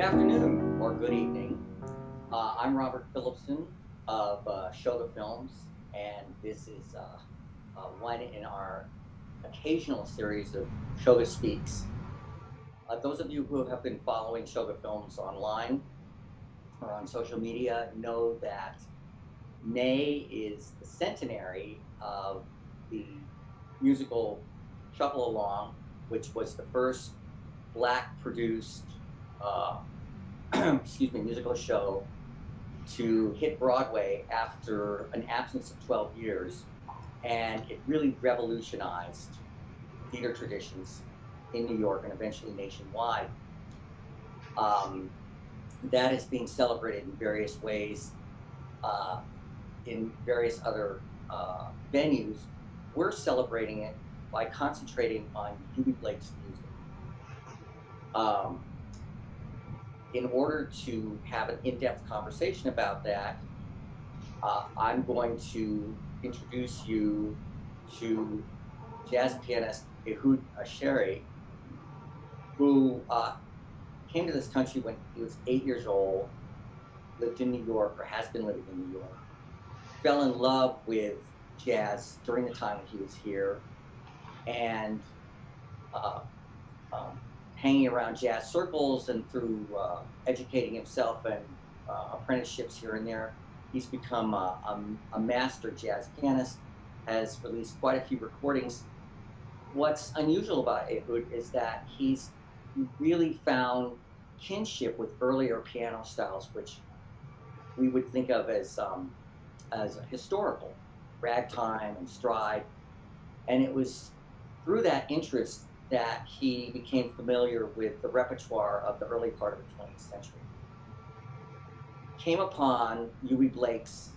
afternoon or good evening. I'm Robert Phillipson of Shoga Films, and this is one in our occasional series of Shoga Speaks. Those of you who have been following Shoga Films online or on social media know that May is the centenary of the musical Shuffle Along, which was the first Black produced musical show to hit Broadway after an absence of 12 years. And it really revolutionized theater traditions in New York and eventually nationwide. That is being celebrated in various ways in various other venues. We're celebrating it by concentrating on Eubie Blake's music. In order to have an in-depth conversation about that, I'm going to introduce you to jazz pianist Eubie, who came to this country when he was 8 years old, lived in New York, or has been living in New York, fell in love with jazz during the time when he was here, and hanging around jazz circles and through educating himself and apprenticeships here and there, he's become a master jazz pianist, has released quite a few recordings. What's unusual about Ehud is that he's really found kinship with earlier piano styles, which we would think of as historical, ragtime and stride. And it was through that interest that he became familiar with the repertoire of the early part of the 20th century. Came upon Eubie Blake's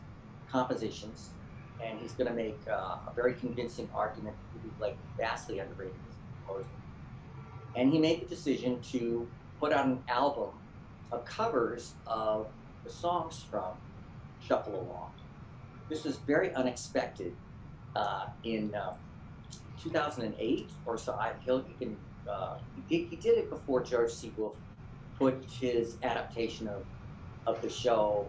compositions, and he's going to make a very convincing argument that Eubie Blake vastly underrated as a composer. And he made the decision to put out an album of covers of the songs from Shuffle Along. This was very unexpected. In 2008 or so, he did it before George C. Wolfe put his adaptation of the show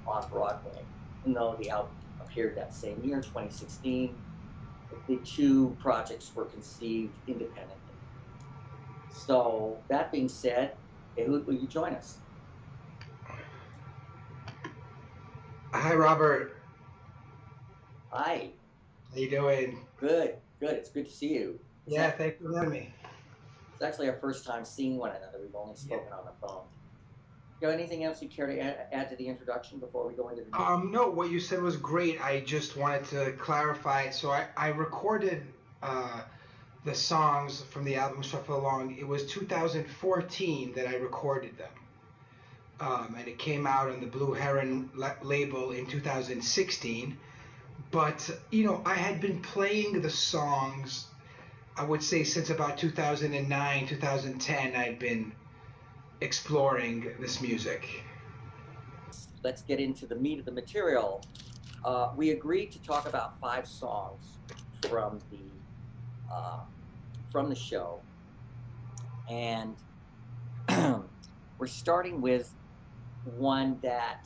on Broadway. Even though the album appeared that same year, 2016, the two projects were conceived independently. So that being said, Ehud, will you join us? Hi, Robert. Hi. How you doing? Good. It's good to see you. Thanks for having me. It's actually our first time seeing one another. We've only spoken on the phone. You know, anything else you care to add to the introduction before we go into the No, what you said was great. I just wanted to clarify. So I recorded the songs from the album Shuffle Along. It was 2014 that I recorded them. And it came out on the Blue Heron label in 2016. But, I had been playing the songs, I would say, since about 2009, 2010, I'd been exploring this music. Let's get into the meat of the material. We agreed to talk about 5 songs from the show, and we're starting with one that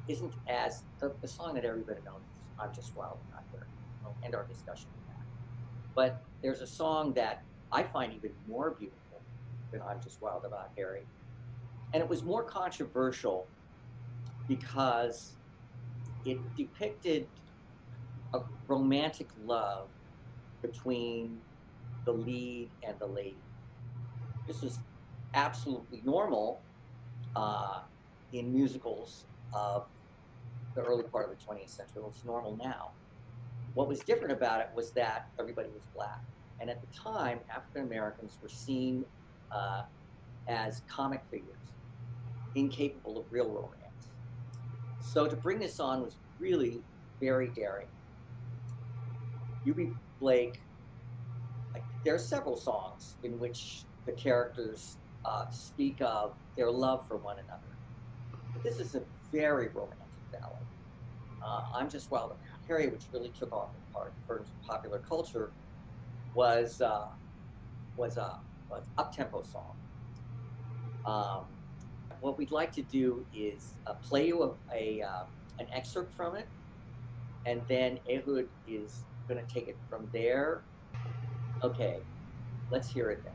isn't as the song that everybody knows. I'm Just Wild About Harry. We'll end our discussion with that. But there's a song that I find even more beautiful than I'm Just Wild About Harry. And it was more controversial because it depicted a romantic love between the lead and the lady. This was absolutely normal in musicals of the early part of the 20th century. It's normal now. What was different about it was that everybody was Black. And at the time, African Americans were seen as comic figures, incapable of real romance. So to bring this on was really very daring. Eubie Blake, there are several songs in which the characters speak of their love for one another. But this is a very romantic ballad. I'm Just Wild About Harry, which really took off in popular culture, was an up-tempo song. Um, what we'd like to do is play you an excerpt from it, and then Ehud is going to take it from there. Okay, let's hear it then.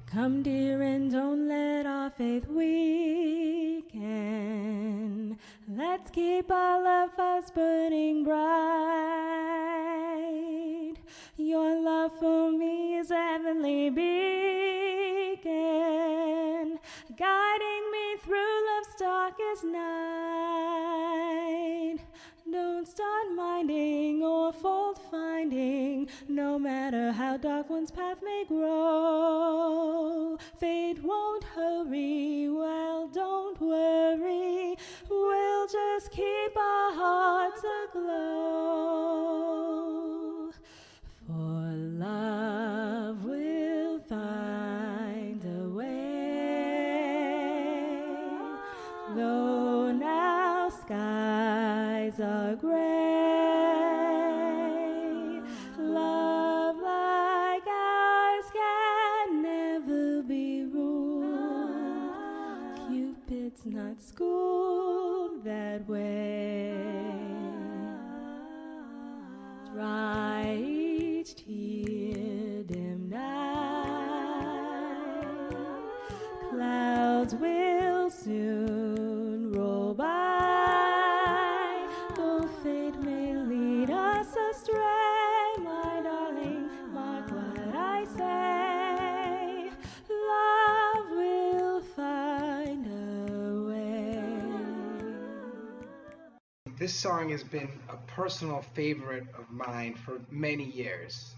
Come, dear, and don't let our faith weaken. Let's keep our love fast burning bright. Your love for me is a heavenly beacon, guiding me through love's darkest night. Don't start minding or fault finding, no matter how dark one's path may grow. Fate won't hurry, well, don't worry, we'll just keep our hearts aglow. For love will find a way, though now skies are gray. Love like ours can never be ruled. Cupid's not schooled that way. Dry each tear, dim night. Clouds will soon roll by, though fate may lead us astray. My darling, mark what I say. Love will find a way. This song has been a personal favorite of mine for many years.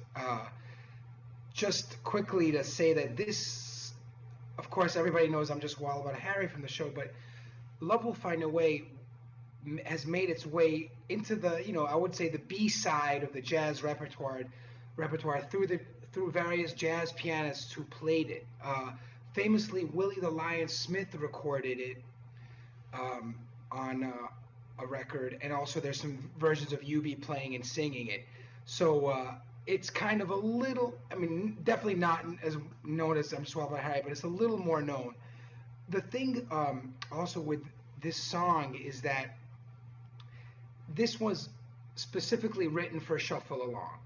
Just quickly to say that this, of course, everybody knows I'm just wild about Harry from the show, but Love Will Find a Way has made its way into the, I would say the B side of the jazz repertoire through various jazz pianists who played it. Famously, Willie the Lion Smith recorded it on a record, and also there's some versions of Eubie playing and singing it. So it's kind of a little, definitely not as known as I'm Swell by Harry, but it's a little more known. The thing also with this song is that this was specifically written for Shuffle Along.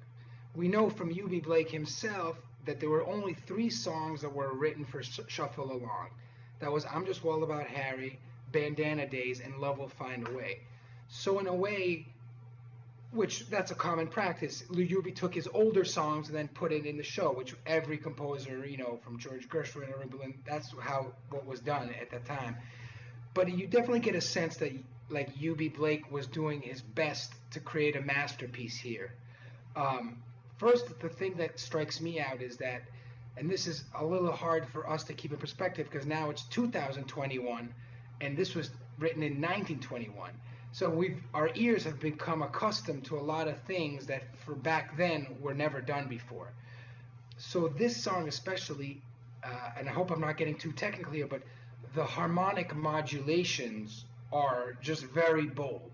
We know from Eubie Blake himself that there were only 3 songs that were written for Shuffle Along. That was I'm Just Wild About Harry, Bandana Days, and Love Will Find a Way. So in a way, which that's a common practice, Eubie took his older songs and then put it in the show, which every composer, from George Gershwin or Rimbaud, that's what was done at that time. But you definitely get a sense that like Eubie Blake was doing his best to create a masterpiece here. First, the thing that strikes me out is that, and this is a little hard for us to keep in perspective because now it's 2021 and this was written in 1921. So our ears have become accustomed to a lot of things that for back then were never done before. So this song especially, and I hope I'm not getting too technical here, but the harmonic modulations are just very bold.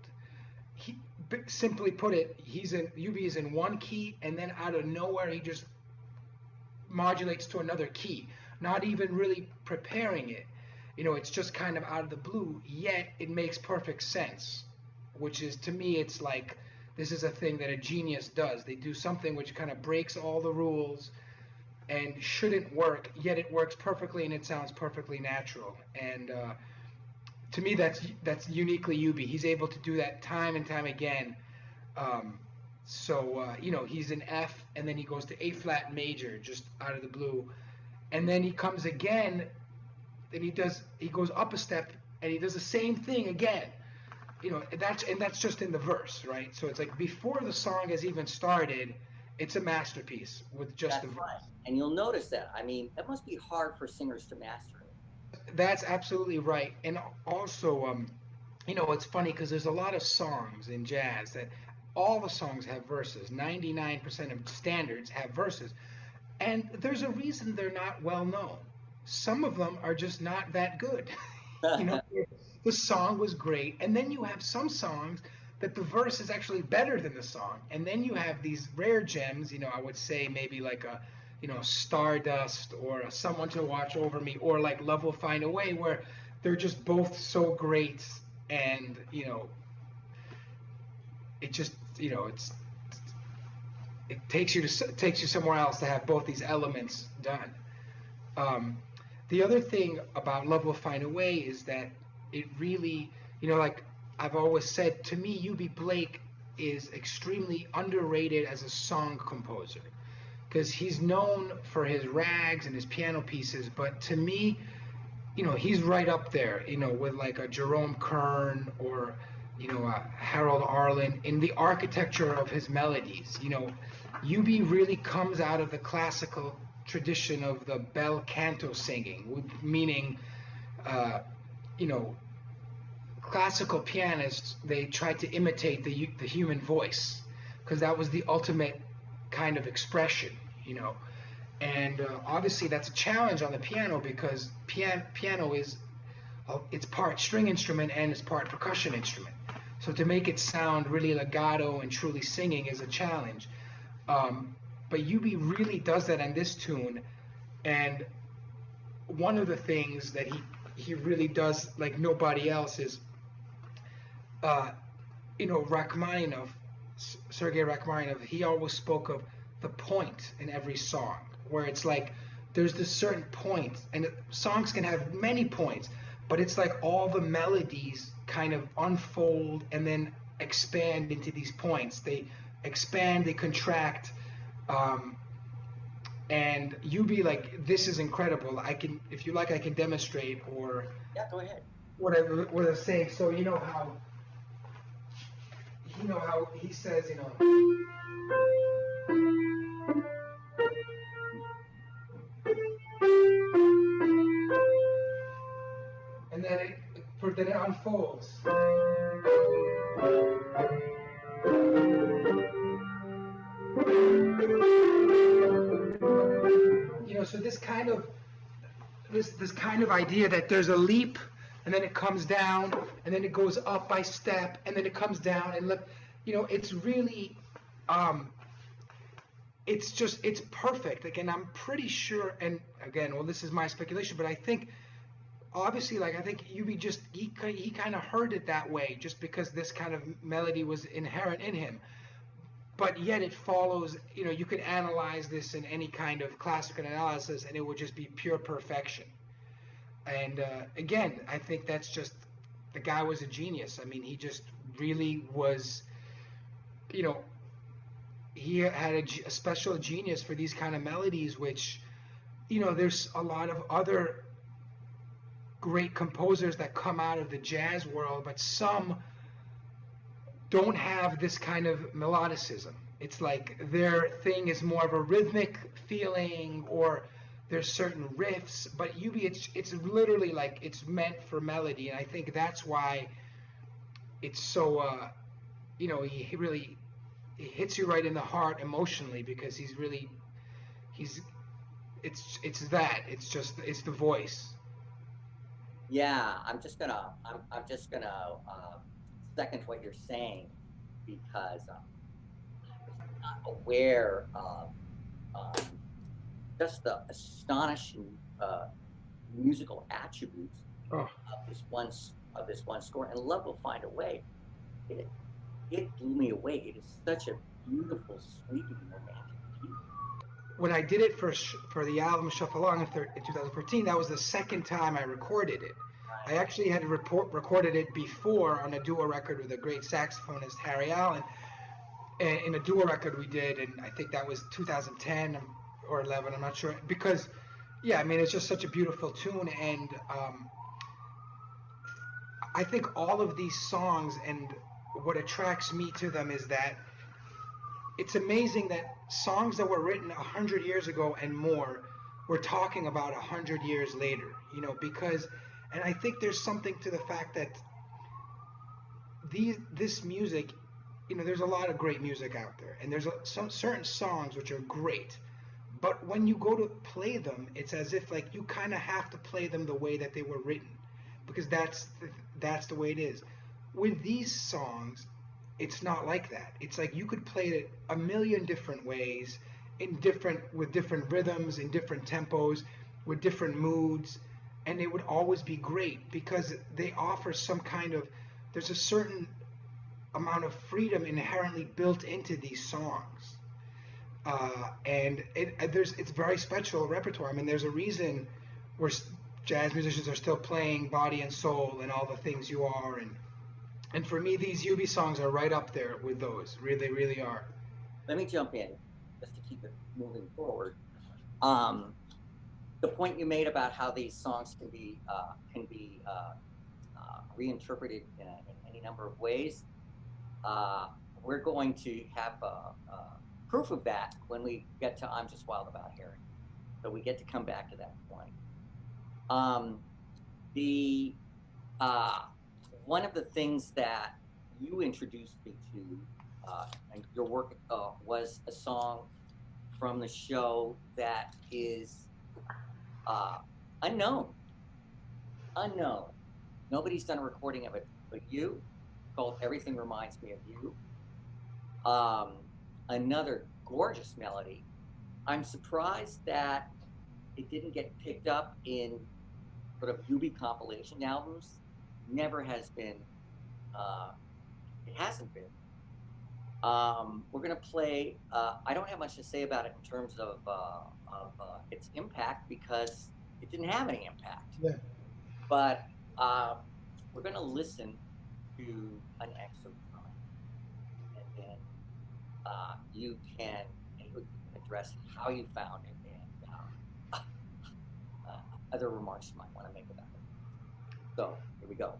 Simply put it, Eubie is in one key, and then out of nowhere he just modulates to another key, not even really preparing it. It's just kind of out of the blue, yet it makes perfect sense, which is, to me, it's like this is a thing that a genius does. They do something which kind of breaks all the rules and shouldn't work, yet it works perfectly and it sounds perfectly natural. And to me, that's uniquely Eubie. He's able to do that time and time again. He's in F, and then he goes to A flat major, just out of the blue, and then he comes again, and he goes up a step, and he does the same thing again. That's just in the verse, right? So it's like before the song has even started, it's a masterpiece with just the verse. Right. And you'll notice that. That must be hard for singers to master it. That's absolutely right. And also, it's funny because there's a lot of songs in jazz that all the songs have verses. 99% of standards have verses. And there's a reason they're not well known. Some of them are just not that good. The song was great. And then you have some songs that the verse is actually better than the song. And then you have these rare gems, I would say maybe like a Stardust or Someone to Watch Over Me or like Love Will Find a Way, where they're just both so great, and it just it takes you somewhere else to have both these elements done. The other thing about Love Will Find a Way is that it really, like I've always said, to me, Eubie Blake is extremely underrated as a song composer, because he's known for his rags and his piano pieces, but to me, he's right up there, with like a Jerome Kern or, a Harold Arlen in the architecture of his melodies. Eubie really comes out of the classical tradition of the bel canto singing, meaning, classical pianists, they tried to imitate the human voice, because that was the ultimate kind of expression, and obviously that's a challenge on the piano, because piano is it's part string instrument and it's part percussion instrument, so to make it sound really legato and truly singing is a challenge. But Eubie really does that in this tune, and one of the things that he really does like nobody else is, Rachmaninoff, Sergei Rachmaninoff, he always spoke of the point in every song, where it's like there's this certain point, and songs can have many points, but it's like all the melodies kind of unfold and then expand into these points. They expand, they contract, and Eubie, like, this is incredible. If you like, I can demonstrate, or yeah, go ahead. What I was saying. So how he says, and then it unfolds. So this kind of idea that there's a leap, and then it comes down, and then it goes up by step, and then it comes down, and it's really, it's perfect. Again, I'm pretty sure, and again, well, this is my speculation, but I think, obviously, I think Eubie just, he kind of heard it that way, just because this kind of melody was inherent in him. But yet it follows, you could analyze this in any kind of classical analysis, and it would just be pure perfection. And again, I think that's just, the guy was a genius. I mean, he just really was, he had a special genius for these kind of melodies, which, there's a lot of other great composers that come out of the jazz world, but some don't have this kind of melodicism. It's like their thing is more of a rhythmic feeling, or there's certain riffs, but Eubie, it's literally like it's meant for melody, and I think that's why it's so, he really hits you right in the heart emotionally, because it's the voice. Yeah, I'm just gonna second what you're saying, because I'm not aware of just the astonishing musical attributes of this one score. And Love Will Find a Way, it blew me away. It is such a beautiful, sweeping, romantic piece. When I did it for the album Shuffle Along in 2014, that was the second time I recorded it. I actually had recorded it before on a duo record with a great saxophonist, Harry Allen, in a duo record we did, and I think that was 2010 or 11, I'm not sure, because, yeah, I mean, it's just such a beautiful tune, and I think all of these songs, and what attracts me to them is that it's amazing that songs that were written 100 years ago and more, we're talking about 100 years later, because, and I think there's something to the fact that this music, there's a lot of great music out there, and there's some certain songs which are great, but when you go to play them, it's as if like you kind of have to play them the way that they were written, because that's the way it is. With these songs, it's not like that. It's like you could play it a million different ways, with different rhythms, in different tempos, with different moods, and it would always be great because they offer some kind of, there's a certain amount of freedom inherently built into these songs, and it's very special repertoire. I mean, there's a reason where jazz musicians are still playing Body and Soul and All the Things You Are, and for me, these Eubie songs are right up there with those. They really are. Let me jump in just to keep it moving forward. The point you made about how these songs can be reinterpreted in any number of ways. We're going to have proof of that when we get to I'm Just Wild About Harry. So we get to come back to that point. One of the things that you introduced me to and your work was a song from the show that is unknown. Nobody's done a recording of it but you, called Everything Reminds Me of You. Another gorgeous melody. I'm surprised that it didn't get picked up in sort of Eubie compilation albums. Never has been. It hasn't been. We're gonna play. I don't have much to say about it in terms of its impact because it didn't have any impact. Yeah. But we're gonna listen to an excerpt from it, and then you can address how you found it and other remarks you might want to make about it. So here we go.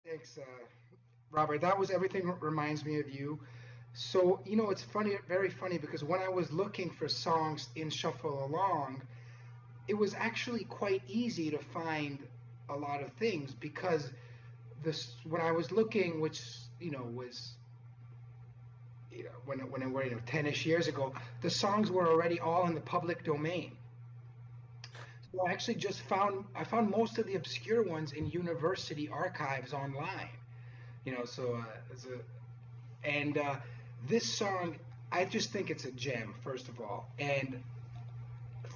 Thanks, Robert. That was Everything Reminds Me of You. So, it's funny, very funny, because when I was looking for songs in Shuffle Along, it was actually quite easy to find a lot of things because when I was looking, which, was, when I were, 10-ish years ago, the songs were already all in the public domain. So I actually I found most of the obscure ones in university archives online. This song, I just think it's a gem, first of all. And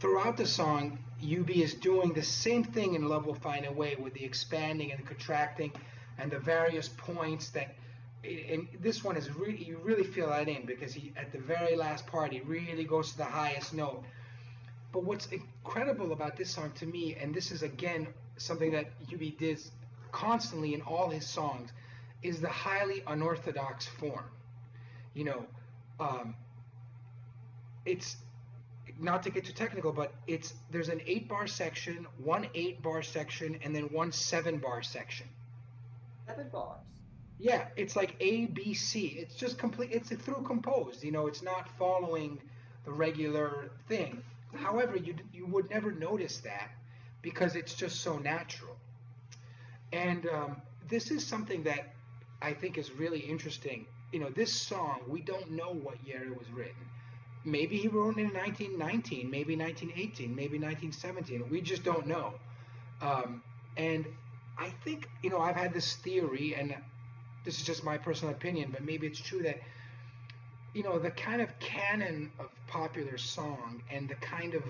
throughout the song, Eubie is doing the same thing in Love Will Find a Way with the expanding and contracting and the various points that, and this one is really, you really feel that in because he, at the very last part, he really goes to the highest note. But what's incredible about this song to me, and this is again something that Eubie does constantly in all his songs, is the highly unorthodox form. It's not to get too technical, but there's an 8-bar section, one 8-bar section, and then one 7-bar section. 7 bars. Yeah, it's like A, B, C. It's just complete. It's through composed. It's not following the regular thing. However, you would never notice that because it's just so natural. And this is something that I think is really interesting. This song, we don't know what year it was written. Maybe he wrote it in 1919, maybe 1918, maybe 1917. We just don't know. And I think, I've had this theory, and this is just my personal opinion, but maybe it's true that, the kind of canon of popular song and the kind of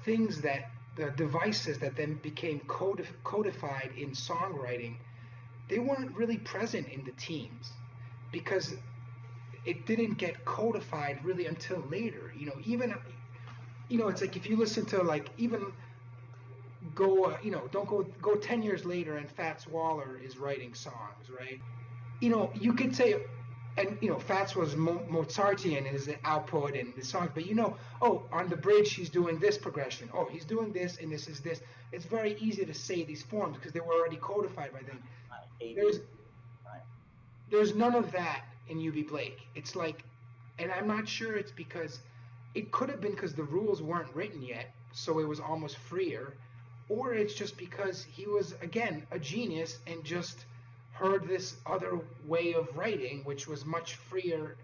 things that the devices that then became codified in songwriting, they weren't really present in the teens because it didn't get codified really until later. Even it's like if you listen to like even don't go 10 years later and Fats Waller is writing songs, right? You could say, and Fats was Mozartian in his output and the songs, but oh, on the bridge he's doing this progression, oh, he's doing this, and this is this. It's very easy to say these forms because they were already codified by then. There's none of that in Eubie Blake. It's like, and I'm not sure it's because it could have been because the rules weren't written yet, so it was almost freer, or it's just because he was again a genius and just heard this other way of writing, which was much freer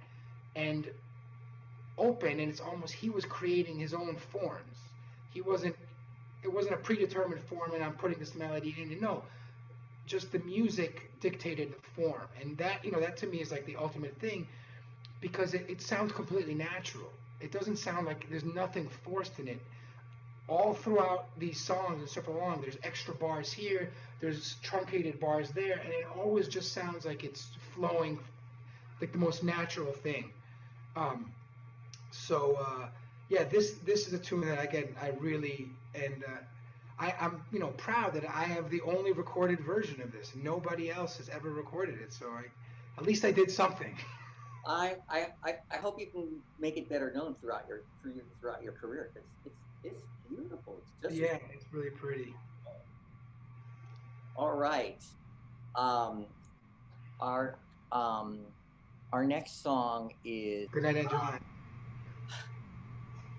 and open, and it's almost he was creating his own forms. It wasn't a predetermined form, and I'm putting this melody in. No, just the music dictated the form, and that to me is like the ultimate thing, because it sounds completely natural. It doesn't sound like there's nothing forced in it. All throughout these songs and Shuffle Along, there's extra bars here, there's truncated bars there, and it always just sounds like it's flowing like the most natural thing. Yeah, this is a tune that I really, and I'm proud that I have the only recorded version of this. Nobody else has ever recorded it, so at least I did something. I hope you can make it better known throughout your career, because it's beautiful. It's just it's really pretty. All right. Our next song is Good Night, Angelina.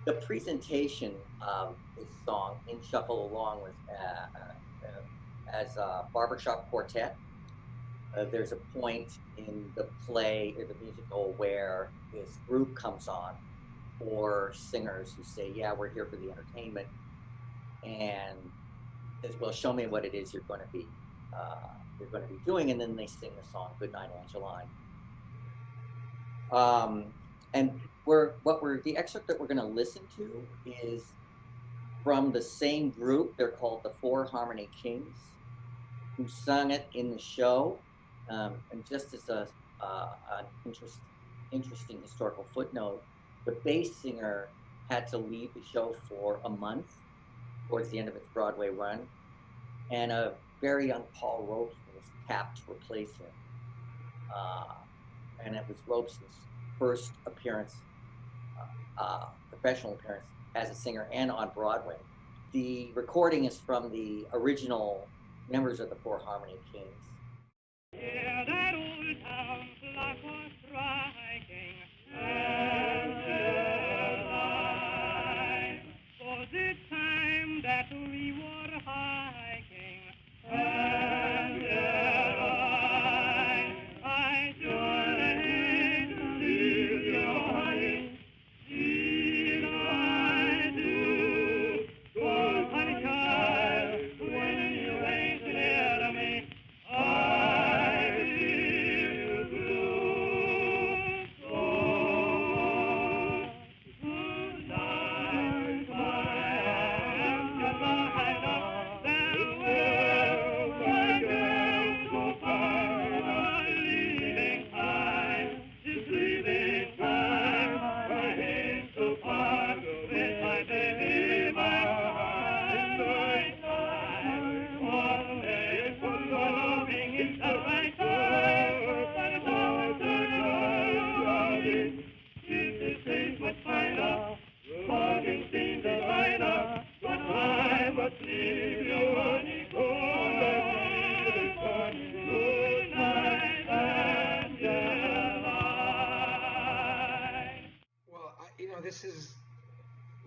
The presentation of this song in Shuffle Along was as a barbershop quartet. There's a point in the play or the musical where this group comes on, or singers who say, yeah, we're here for the entertainment, and says, well, show me what it is you're going to be doing, and then they sing the song Good Night, Angeline. And the excerpt that we're going to listen to is from the same group. They're called the Four Harmony Kings, who sung it in the show. And just as an interesting historical footnote, the bass singer had to leave the show for a month towards the end of its Broadway run, and a very young Paul Robeson was tapped to replace him. And it was Robeson's first professional appearance as a singer and on Broadway. The recording is from the original members of the Four Harmony Kings. Yeah, that old town clock was striking, and was it time that we were hiking, and I sure hate to leave you, honey, did I do? 'Twas honey child, when you ain't near to me,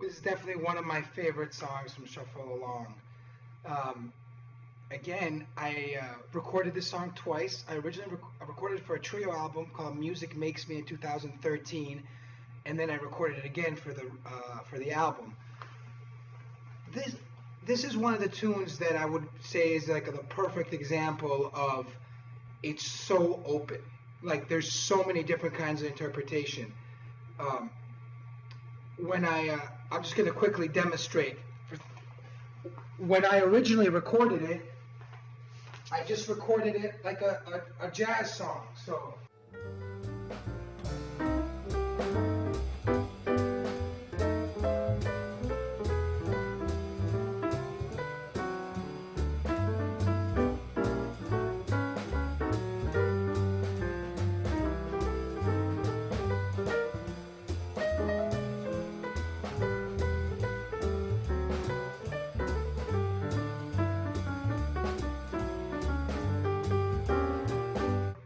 This is definitely one of my favorite songs from Shuffle Along. Again, I recorded this song twice. I originally recorded it for a trio album called Music Makes Me in 2013, and then I recorded it again for the album. This is one of the tunes that I would say is like the perfect example of it's so open. like there's so many different kinds of interpretation. Um, when I'm just going to quickly demonstrate. When I originally recorded it, I just recorded it like a jazz song. So.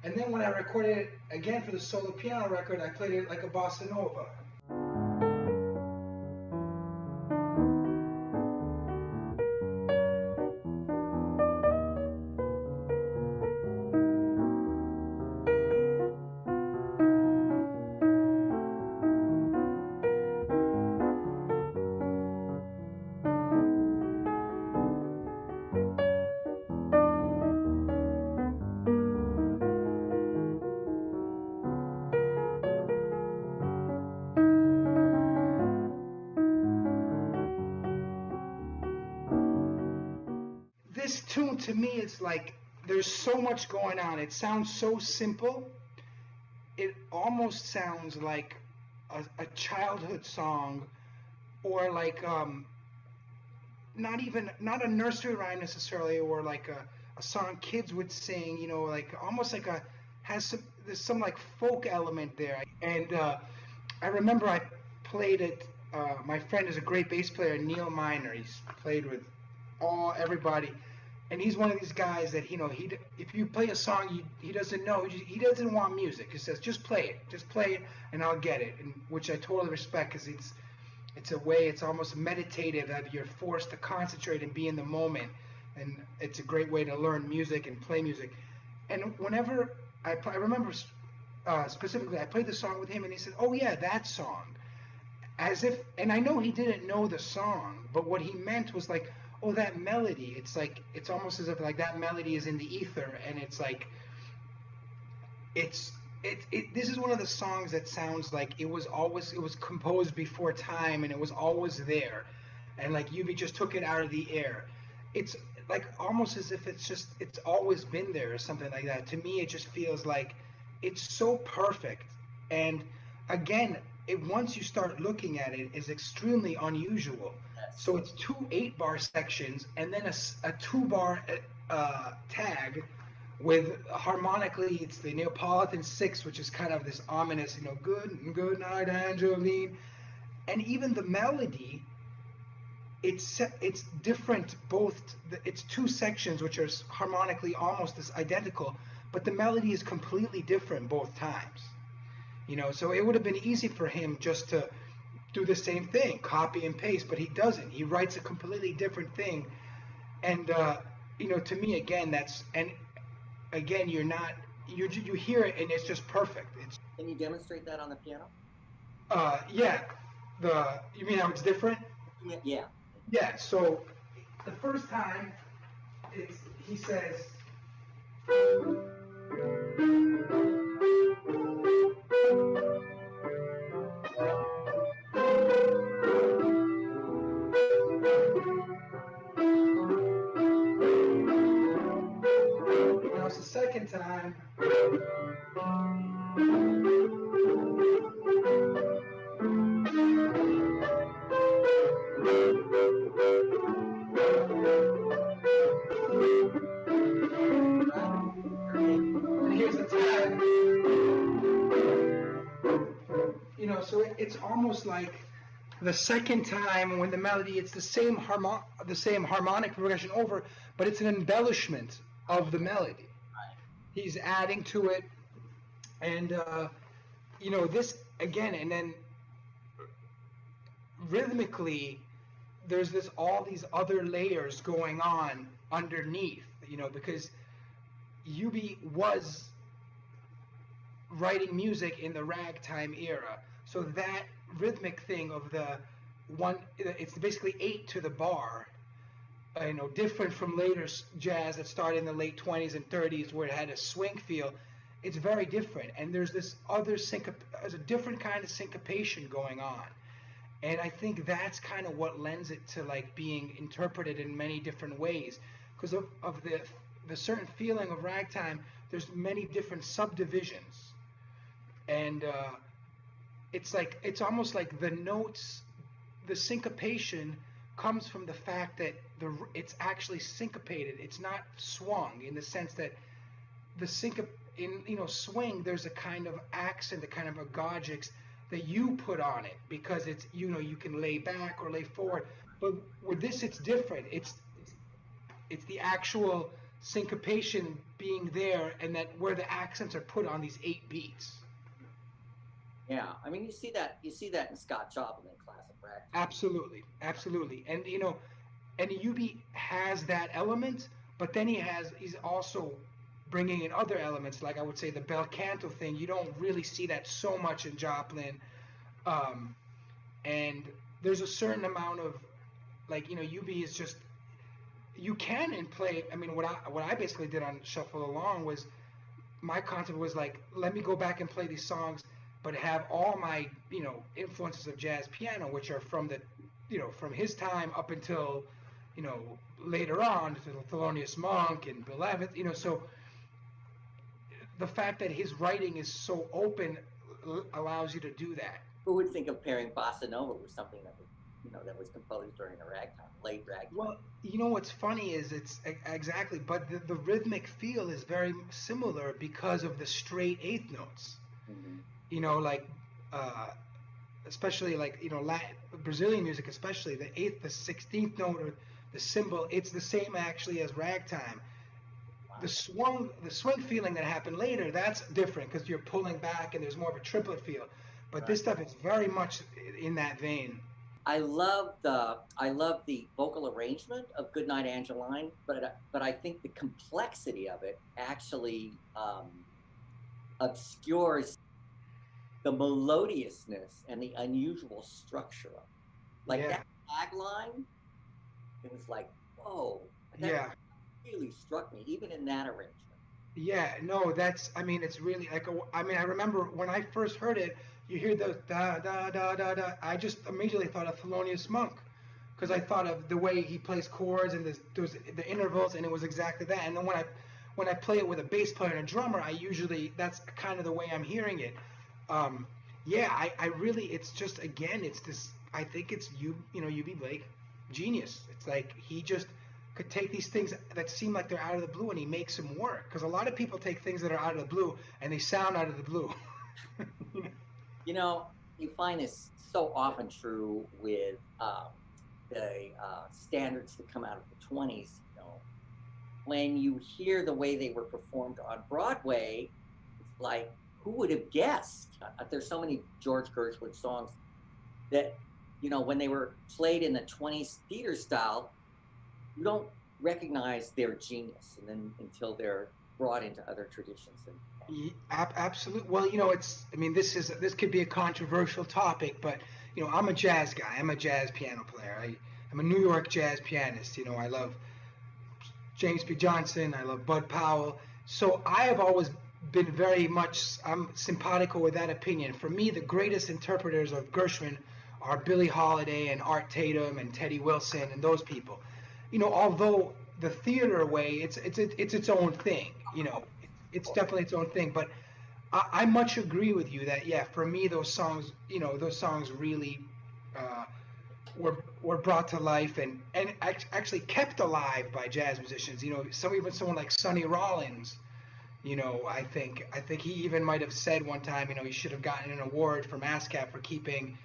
And then when I recorded it again for the solo piano record, I played it like a bossa nova. This tune to me is like there's so much going on. It sounds so simple. It almost sounds like a childhood song, or like not a nursery rhyme necessarily, or like a song kids would sing. You know, like almost like there's some like folk element there. And I remember I played it. My friend is a great bass player, Neil Miner. He's played with everybody, and he's one of these guys that if you play a song he doesn't know, he doesn't want music. He says just play it, and I'll get it, and which I totally respect, because it's a way, it's almost meditative, that you're forced to concentrate and be in the moment, and it's a great way to learn music and play music. And whenever I remember specifically I played the song with him, and he said, oh yeah, that song, as if, and I know he didn't know the song, but what he meant was like, oh, that melody, it's like, it's almost as if like that melody is in the ether, and it's like, this is one of the songs that sounds like it was composed before time, and it was always there, and like Eubie just took it out of the air. It's like almost as if it's always been there or something like that. To me, it just feels like it's so perfect. And again, once you start looking at it, is extremely unusual. So it's 2 8-bar sections, and then a 2-bar tag with harmonically, it's the Neapolitan 6, which is kind of this ominous, good night, Angeline. And even the melody, it's different. It's 2 sections which are harmonically almost as identical, but the melody is completely different both times. So it would have been easy for him just to do the same thing, copy and paste, but he doesn't. He writes a completely different thing. And to me, again, you hear it and it's just perfect. Can you demonstrate that on the piano? Yeah. You mean how it's different? Yeah. Yeah. So the first time, he says. Now it's the second time. And here's the tag. So it's almost like the second time when the melody, it's the same harmonic progression over, but it's an embellishment of the melody. He's adding to it, and this again, and then rhythmically, there's all these other layers going on underneath, because Eubie was writing music in the ragtime era, so that rhythmic thing of it's basically 8 to the bar, different from later jazz that started in the late 20s and 30s where it had a swing feel. it's very different, and there's this other there's a different kind of syncopation going on, and I think that's kind of what lends it to like being interpreted in many different ways, because of the certain feeling of ragtime. There's many different subdivisions, and it's almost like the notes, the syncopation comes from the fact that it's actually syncopated. It's not swung in the sense that the swing, there's a kind of accent, a kind of agogics that you put on it, because it's, you can lay back or lay forward. But with this, it's different. It's the actual syncopation being there, and that where the accents are put on these 8 beats. Yeah, I mean, you see that in Scott Joplin in classic ragtime. Absolutely, and and Eubie has that element, but then he's also bringing in other elements, like I would say the bel canto thing. You don't really see that so much in Joplin, and there's a certain amount of, like, Eubie is just, you can play. I mean, what I basically did on Shuffle Along was, my concept was like, let me go back and play these songs, but have all my influences of jazz piano, which are from from his time up until later on to Thelonious Monk and Bill Evans. So the fact that his writing is so open allows you to do that. Who would think of pairing bossa nova with something that was that was composed during a ragtime, late ragtime? Well, what's funny is it's exactly, but the rhythmic feel is very similar because of the straight eighth notes. Mm-hmm. Especially like Latin, Brazilian music, especially the 8th, the 16th note, or the cymbal, it's the same actually as ragtime. Wow. The swing feeling that happened later, that's different because you're pulling back and there's more of a triplet feel. But right. This stuff is very much in that vein. I love the vocal arrangement of Goodnight Angeline, but I think the complexity of it actually obscures the melodiousness and the unusual structure of it. Like that tagline, it was like, whoa, that really struck me, even in that arrangement. Yeah, no, it's really like, I remember when I first heard it, you hear the da da da da da, I just immediately thought of Thelonious Monk, because I thought of the way he plays chords and there's the intervals, and it was exactly that. And then when I play it with a bass player and a drummer, that's kind of the way I'm hearing it. I really, it's just, again, it's this, I think it's Eubie Blake, genius. It's like he just could take these things that seem like they're out of the blue and he makes them work. Because a lot of people take things that are out of the blue and they sound out of the blue. You find this so often true with the standards that come out of the 20s. When you hear the way they were performed on Broadway, it's like, who would have guessed? There's so many George Gershwin songs that, when they were played in the 20s theater style, you don't recognize their genius, and then until they're brought into other traditions. Absolutely. Well, this could be a controversial topic, but I'm a jazz guy. I'm a jazz piano player. I'm a New York jazz pianist. I love James P. Johnson. I love Bud Powell. So I have always been very much, I'm simpatico with that opinion. For me, the greatest interpreters of Gershwin are Billie Holiday and Art Tatum and Teddy Wilson and those people. Although the theater way, it's its own thing. It's definitely its own thing. But I much agree with you that for me those songs really were brought to life and actually kept alive by jazz musicians. Someone like Sonny Rollins. I think he even might have said one time, he should have gotten an award from ASCAP for keeping,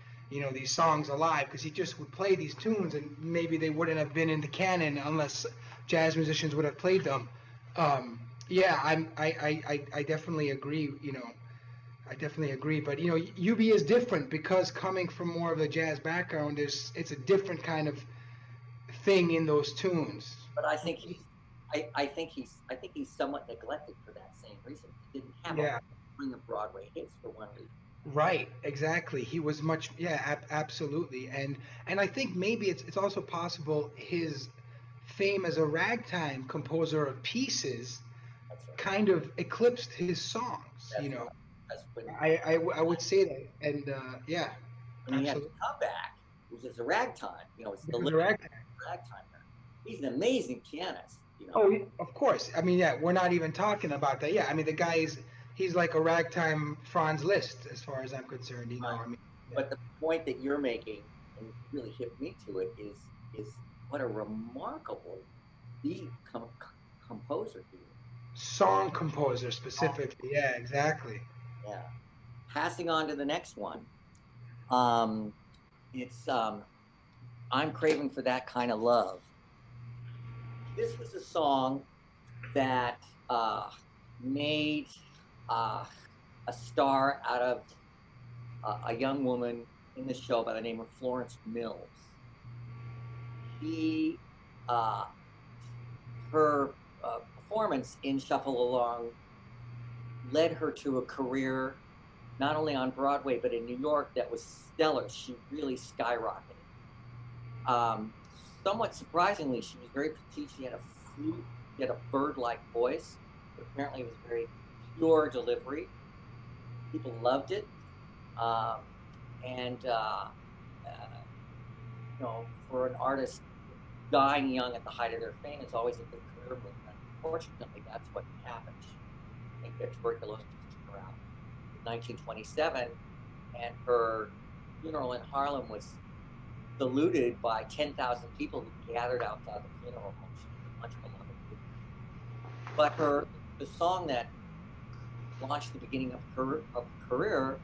these songs alive, because he just would play these tunes and maybe they wouldn't have been in the canon unless jazz musicians would have played them. I definitely agree. I definitely agree. But Eubie is different because coming from more of a jazz background, it's a different kind of thing in those tunes. But I think he's somewhat neglected for that same reason. He didn't have a string of Broadway hits for one reason. Right, exactly. He was much, absolutely. And I think maybe it's also possible his fame as a ragtime composer of pieces That's right. kind of eclipsed his songs. That's right. That's when I would say that, and yeah, he had to absolutely. come back, it was just a ragtime. It's the Because lyric the rag- ragtime. He's an amazing pianist. Oh, of course. I mean, yeah, we're not even talking about that. Yeah, I mean, the guy is he's like a ragtime Franz Liszt as far as I'm concerned. I mean, yeah. But the point that you're making, and really hit me to it, is what a remarkable beat composer he is. Song composer specifically. Yeah, exactly. Yeah. Passing on to the next one. It's I'm Craving for That Kind of Love. This was a song that made a star out of a young woman in the show by the name of Florence Mills. Her performance in Shuffle Along led her to a career not only on Broadway but in New York that was stellar. She really skyrocketed. Somewhat surprisingly, she was very petite. She had a flute, she had a bird-like voice, but apparently it was very pure delivery. People loved it. And for an artist dying young at the height of their fame, it's always a good career move. Unfortunately, that's what happened. I think that tuberculosis took her out in 1927, and her funeral in Harlem was saluted by 10,000 people who gathered outside the funeral home. She was much beloved. But the song that launched the beginning of her career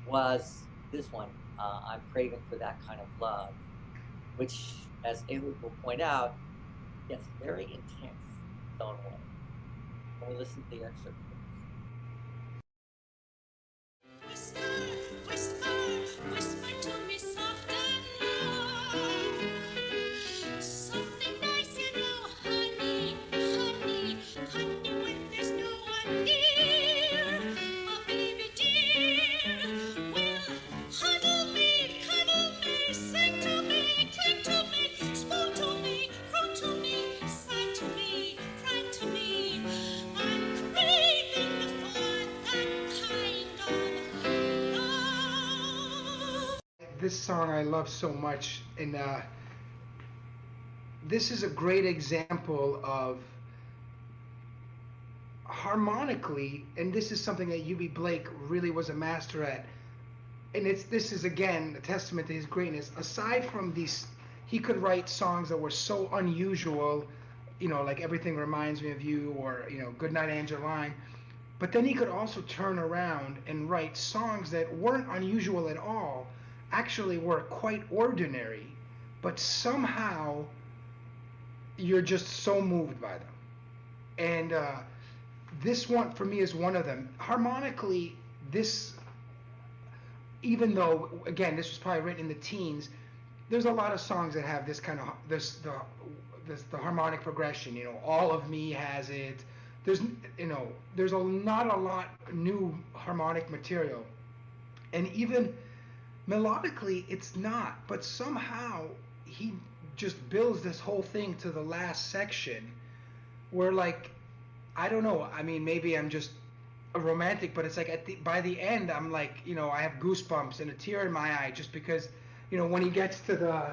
was this one, I'm Craving for That Kind of Love, which, as Eubie will point out, gets very intense in its own way. When we listen to the excerpt. Whisper, whisper, whisper to me soft and low. Something nice, honey, honey, honey, when there's no one near. Oh, baby dear, will cuddle me, sing to me, cling to me, spoon to me, crow to me, sigh to me, cry to me. I'm craving for that kind of love. This song I love so much, and this is a great example of harmonically, and this is something that Eubie Blake really was a master at. And this is again a testament to his greatness. Aside from these, he could write songs that were so unusual, like Everything Reminds Me of You, or Goodnight Angeline. But then he could also turn around and write songs that weren't unusual at all, actually were quite ordinary, but somehow you're just so moved by them. And this one for me is one of them. Harmonically, this, even though again this was probably written in the teens, there's a lot of songs that have this kind of the harmonic progression. All of Me has it. There's not a lot new harmonic material, and even melodically it's not. But somehow he just builds this whole thing to the last section, where I don't know. I mean, maybe I'm just a romantic, but it's like by the end, I'm like, I have goosebumps and a tear in my eye just because, when he gets to the,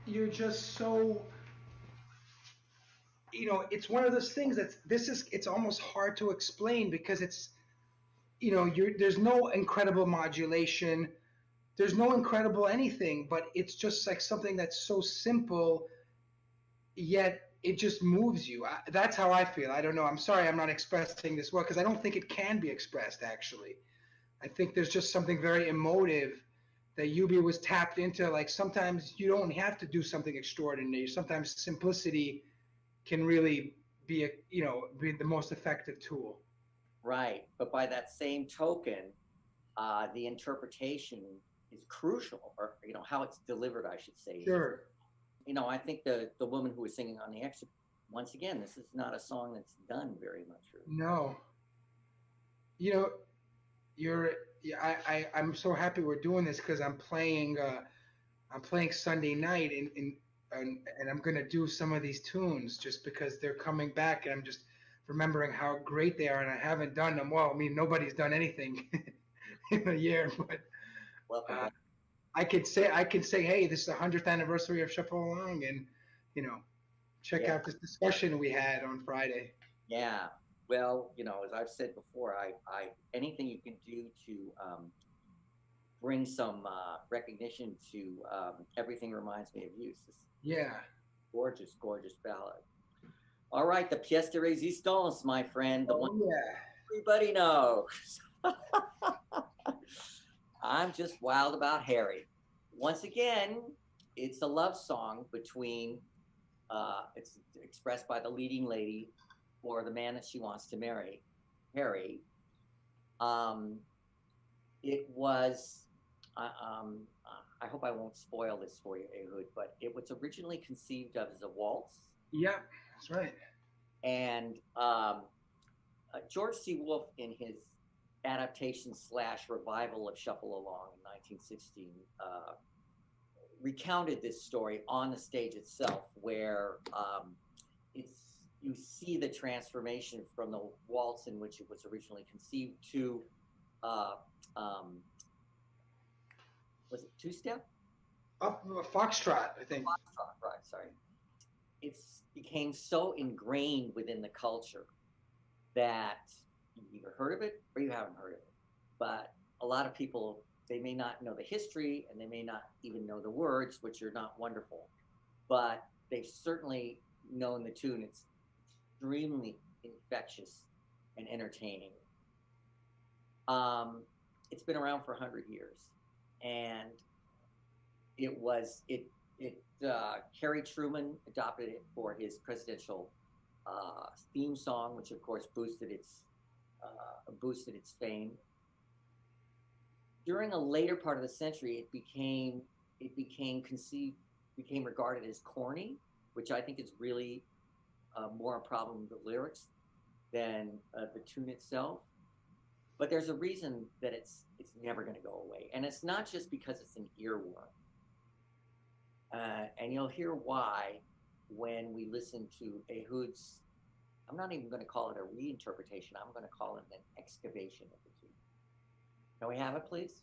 you're just so, it's one of those things it's almost hard to explain because it's, there's no incredible modulation. There's no incredible anything, but it's just like something that's so simple, yet it just moves you. That's how I feel. I don't know. I'm sorry I'm not expressing this well because I don't think it can be expressed, actually. I think there's just something very emotive that Eubie was tapped into. Like sometimes you don't have to do something extraordinary. Sometimes simplicity can really be be the most effective tool. Right. But by that same token, the interpretation is crucial, or how it's delivered, I should say. Sure. I think the woman who was singing on the excerpt, once again, this is not a song that's done very much. No. You're Yeah, I'm so happy we're doing this because I'm playing Sunday night and I'm gonna do some of these tunes just because they're coming back and I'm just remembering how great they are and I haven't done them. Well, I mean nobody's done anything in a year, but Welcome uh, back. I can say hey, this is the 100th anniversary of Shuffle Along, and you know check Yeah, out this discussion we had on Friday. yeah. Well, as I've said before, anything you can do to bring some recognition to Everything Reminds Me of You. It's this Yeah. gorgeous, gorgeous ballad. All right, the pièce de résistance, my friend, the one Oh yeah. everybody knows. I'm just wild about Harry. Once again, it's a love song between, it's expressed by the leading lady for the man that she wants to marry, Harry. Um, it was, I hope I won't spoil this for you, Ehud, but it was originally conceived of as a waltz. Yep. That's right. And George C. Wolfe, in his adaptation slash revival of Shuffle Along in 1916, recounted this story on the stage itself, where it's you see the transformation from the waltz in which it was originally conceived to uh, um, was it two step? Up Foxtrot, I think. Right, sorry. It's became so ingrained within the culture that you either heard of it or you haven't heard of it. But a lot of people, they may not know the history and they may not even know the words, which are not wonderful, but they've certainly known the tune. It's extremely infectious and entertaining. Um, it's been around for 100 years, and Harry Truman adopted it for his presidential theme song, which of course boosted its fame. During a later part of the century, it became regarded as corny, which I think is really more a problem with the lyrics than the tune itself. But there's a reason that it's never going to go away, and it's not just because it's an earworm. And you'll hear why when we listen to Ehud's. I'm not even going to call it a reinterpretation. I'm going to call it an excavation of the tune. Can we have it, please?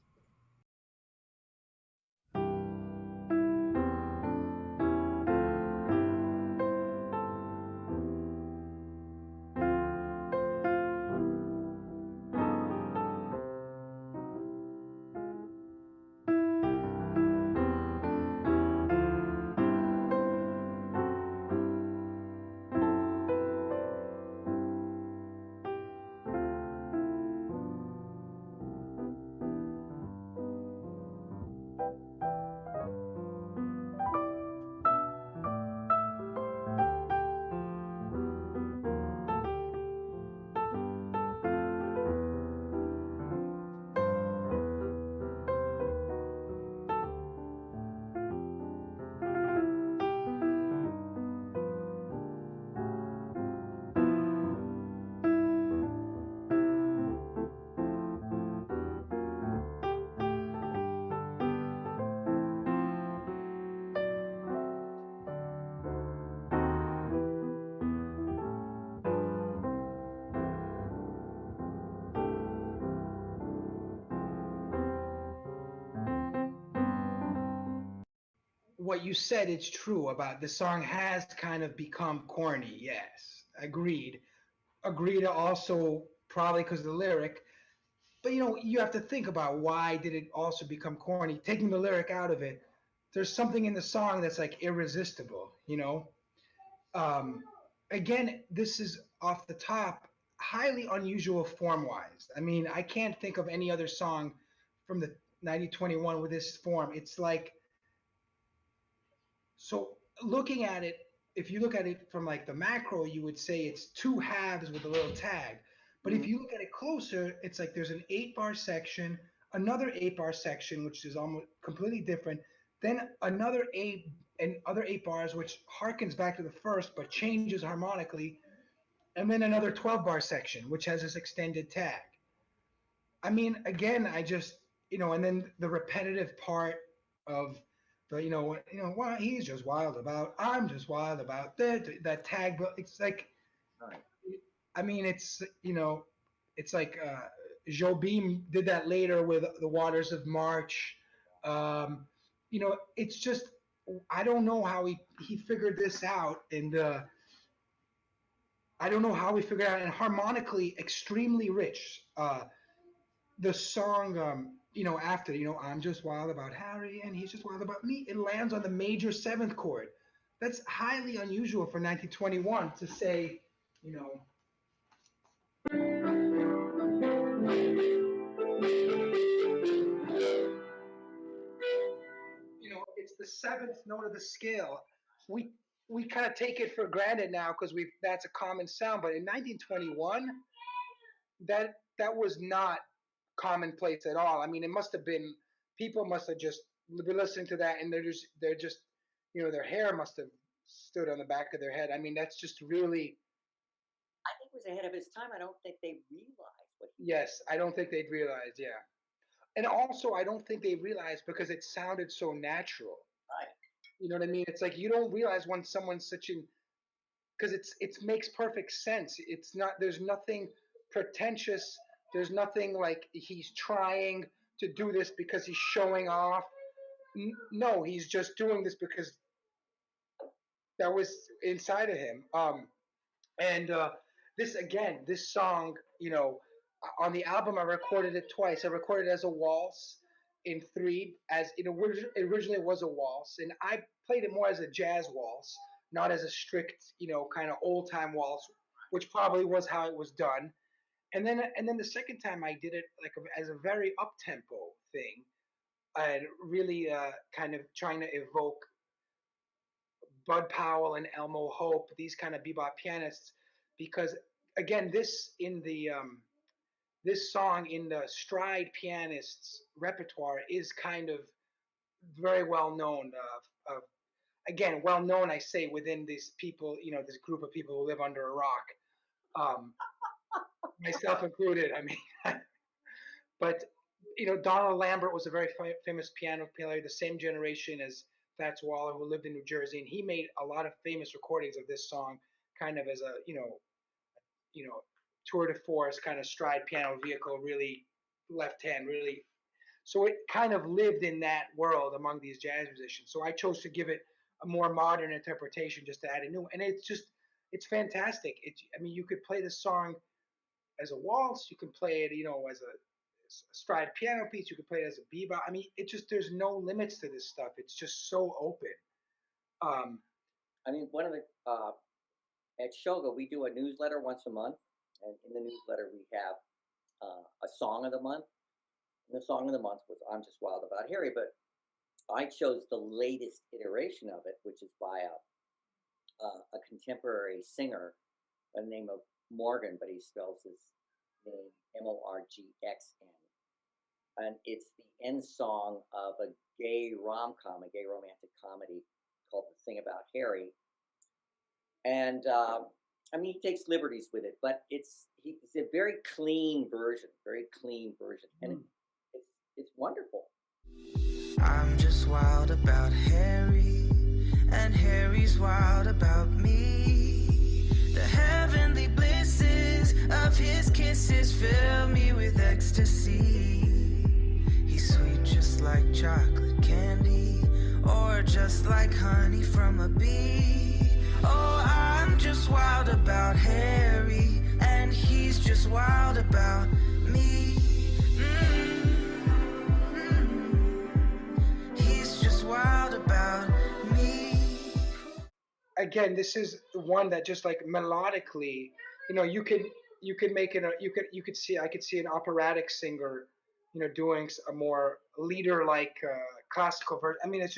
What you said it's true about the song has kind of become corny. Yes, agreed. Agreed. Also, probably because of the lyric. But you have to think about why did it also become corny? Taking the lyric out of it, there's something in the song that's like irresistible. Um, Again, this is off the top, highly unusual form wise. I mean, I can't think of any other song from the 1921 with this form. It's like so looking at it, if you look at it from like the macro, you would say it's two halves with a little tag. But if Mm-hmm. you look at it closer, it's like there's an 8 bar section, another 8 bar section, which is almost completely different, then another eight and other 8 bars, which harkens back to the first but changes harmonically, and then another 12 bar section, which has this extended tag. I mean, again, I just, and then the repetitive part of the, well, he's just wild about, I'm just wild about that tag, but it's like, Right. I mean, it's like Jobim did that later with the Waters of March. Um, it's just, I don't know how he figured this out, and I don't know how he figured out, and harmonically extremely rich. The song, after, I'm just wild about Harry and he's just wild about me, it lands on the major seventh chord. That's highly unusual for 1921 to say, you know, it's the seventh note of the scale. We we kind of take it for granted now because we that's a common sound, but in 1921, that was not commonplace at all. I mean, it must have been people must have just been listening to that, and they're just their hair must have stood on the back of their head. I mean, that's just really I think he was ahead of his time. I don't think they realized what he was yes. I don't think they'd realize, yeah, and also I don't think they realized because it sounded so natural. right. You know what I mean? It's like you don't realize when someone's such an because it makes perfect sense. It's not there's nothing pretentious. There's nothing like he's trying to do this because he's showing off. No, he's just doing this because that was inside of him. And this again, this song, on the album I recorded it twice. I recorded it as a waltz in three, as it originally was a waltz, and I played it more as a jazz waltz, not as a strict, kind of old time waltz, which probably was how it was done. And then the second time I did it like as a very up tempo thing, and really kind of trying to evoke Bud Powell and Elmo Hope, these kind of bebop pianists, because again, this song in the stride pianists repertoire is kind of very well known. Again, well known, I say, within these people, this group of people who live under a rock, um, myself included. I mean, but Donald Lambert was a very famous piano player, the same generation as Fats Waller, who lived in New Jersey, and he made a lot of famous recordings of this song, kind of as a you know tour de force kind of stride piano vehicle, really left hand, really. So it kind of lived in that world among these jazz musicians. So I chose to give it a more modern interpretation, just to add a new, and it's fantastic. I mean, you could play the song as a waltz, you can play it, as a stride piano piece, you can play it as a bebop. I mean, it just there's no limits to this stuff. It's just so open. Um, I mean, one of the at Shoga we do a newsletter once a month, and in the newsletter we have a song of the month. And the song of the month was "I'm Just Wild About Harry," but I chose the latest iteration of it, which is by a contemporary singer by the name of Morgan, but he spells his name Morgxn, and it's the end song of a gay rom-com, a gay romantic comedy called "The Thing About Harry." And I mean, he takes liberties with it, but it's a very clean version, and it's wonderful. I'm just wild about Harry, and Harry's wild about me. The heavenly blisses of his kisses fill me with ecstasy. He's sweet just like chocolate candy, or just like honey from a bee. Oh, I'm just wild about Harry, and he's just wild about me. He's just wild about me. Again, this is one that just like melodically, you could make it you could see I could see an operatic singer, doing a more leader like classical version. I mean, it's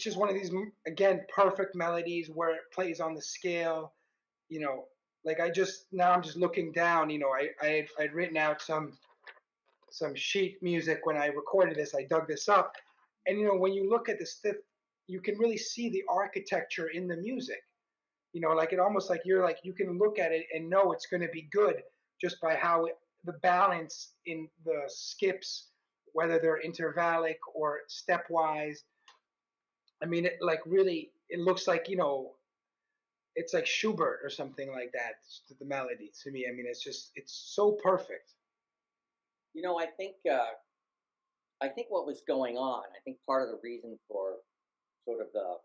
just one of these again perfect melodies where it plays on the scale. You know, like I'm just looking down. I'd written out some sheet music when I recorded this. I dug this up, and when you look at the stiff, you can really see the architecture in the music. Like it almost like you can look at it and know it's going to be good just by how the balance in the skips, whether they're intervallic or stepwise. I mean, it like really, it looks like, it's like Schubert or something like that. The melody to me, I mean, it's so perfect. I think what was going on. I think part of the reason for sort of the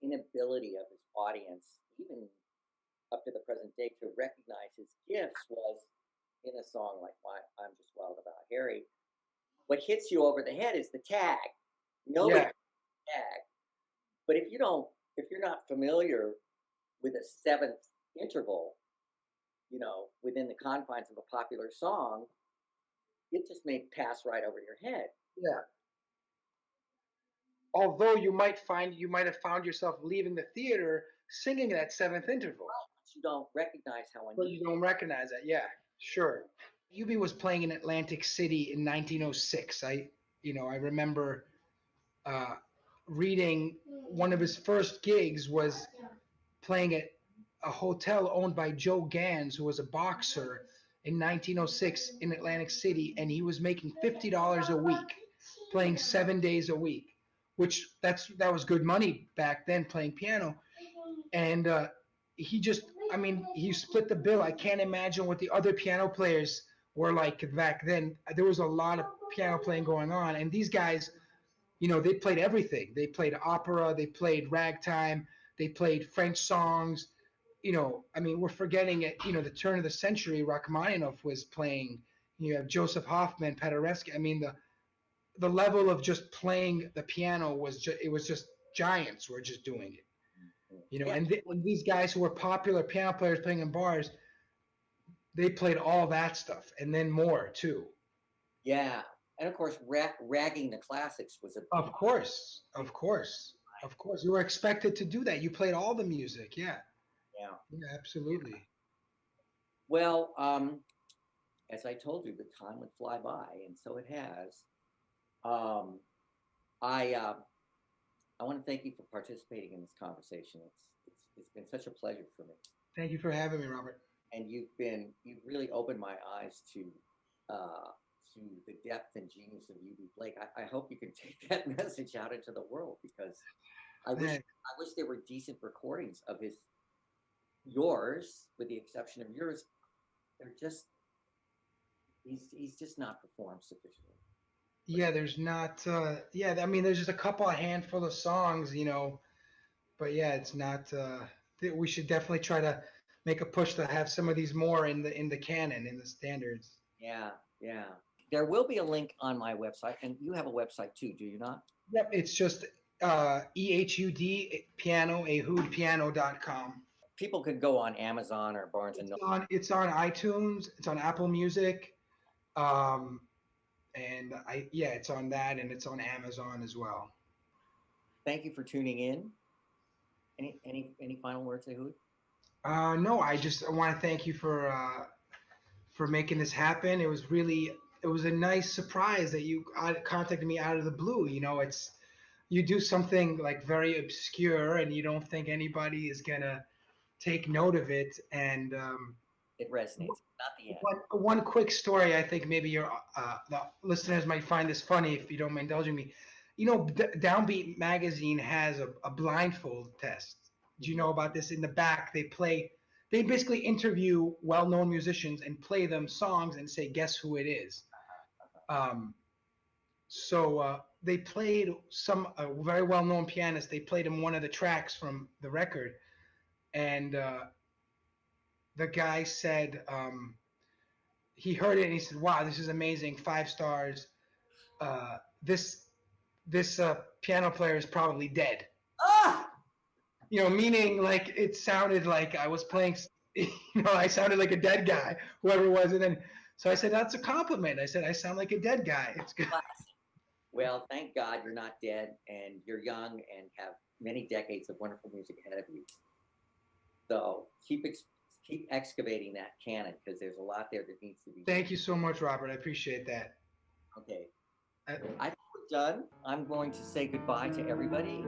inability of his audience, even up to the present day, to recognize his gifts was in a song like "Why I'm Just Wild About Harry." What hits you over the head is the tag. Nobody Yeah, tag. But if you're not familiar with a seventh interval, within the confines of a popular song, it just may pass right over your head. yeah. Although you might have found yourself leaving the theater singing that seventh interval, But you don't recognize how but unusual. you don't recognize that. Yeah, sure. Eubie was playing in Atlantic City in 1906. I remember uh, reading one of his first gigs was playing at a hotel owned by Joe Gans, who was a boxer in 1906 in Atlantic City, and he was making $50 a week, playing 7 days a week, which that was good money back then, playing piano. And I mean, he split the bill. I can't imagine what the other piano players were like back then. There was a lot of piano playing going on, and these guys, they played everything. They played opera, they played ragtime, they played French songs. I mean, we're forgetting at the turn of the century, Rachmaninoff was playing. You have Joseph Hoffman, Paderewski. I mean, the level of just playing the piano it was just giants were just doing it. Yeah. And these guys who were popular piano players playing in bars, they played all that stuff and then more too. Yeah, and of course, ragging the classics was a Of course, of course, of course. You were expected to do that. You played all the music. Yeah, yeah. yeah, absolutely. Well, as I told you, the time would fly by, and so it has. Um, I want to thank you for participating in this conversation. It's been such a pleasure for me, Thank you for having me, Robert. and you've really opened my eyes uh, to the depth and genius of Eubie Blake. I hope you can take that message out into the world, because I wish there were decent recordings of yours, with the exception of yours. They're just he's just not performed sufficiently. Yeah, there's not. Yeah, I mean, there's just a couple, a handful of songs, but yeah, it's not. We should definitely try to make a push to have some of these more in the canon, in the standards. Yeah, yeah. There will be a link on my website, and you have a website too, do you not? Yep, it's just EHUD piano, ehudpiano.com. People could go on Amazon or Barnes and Noble. It's on iTunes, it's on Apple Music, um, and it's on that, and it's on Amazon as well. Thank you for tuning in. Any final words, Ehud? No, I want to thank you for making this happen. It was a nice surprise that you contacted me out of the blue. You do something like very obscure, and you don't think anybody is gonna take note of it. And It resonates. Not the end. one quick story. I think maybe the listeners might find this funny if you don't mind indulging me. Downbeat magazine has a blindfold test. Do you know about this? In the back, they basically interview well-known musicians and play them songs and say, guess who it is. So they played a very well-known pianist. They played him one of the tracks from the record, and the guy said he heard it and he said, "Wow, this is amazing! 5 stars. This piano player is probably dead." Ah! Meaning like it sounded like I was playing. I sounded like a dead guy, whoever it was, and then so I said, "That's a compliment." I said, "I sound like a dead guy." It's good. Well, thank God you're not dead, and you're young and have many decades of wonderful music ahead of you. So keep excavating that canon, because there's a lot there that needs to be. Thank you so much, Robert. I appreciate that. Okay. I think we're done. I'm going to say goodbye to everybody.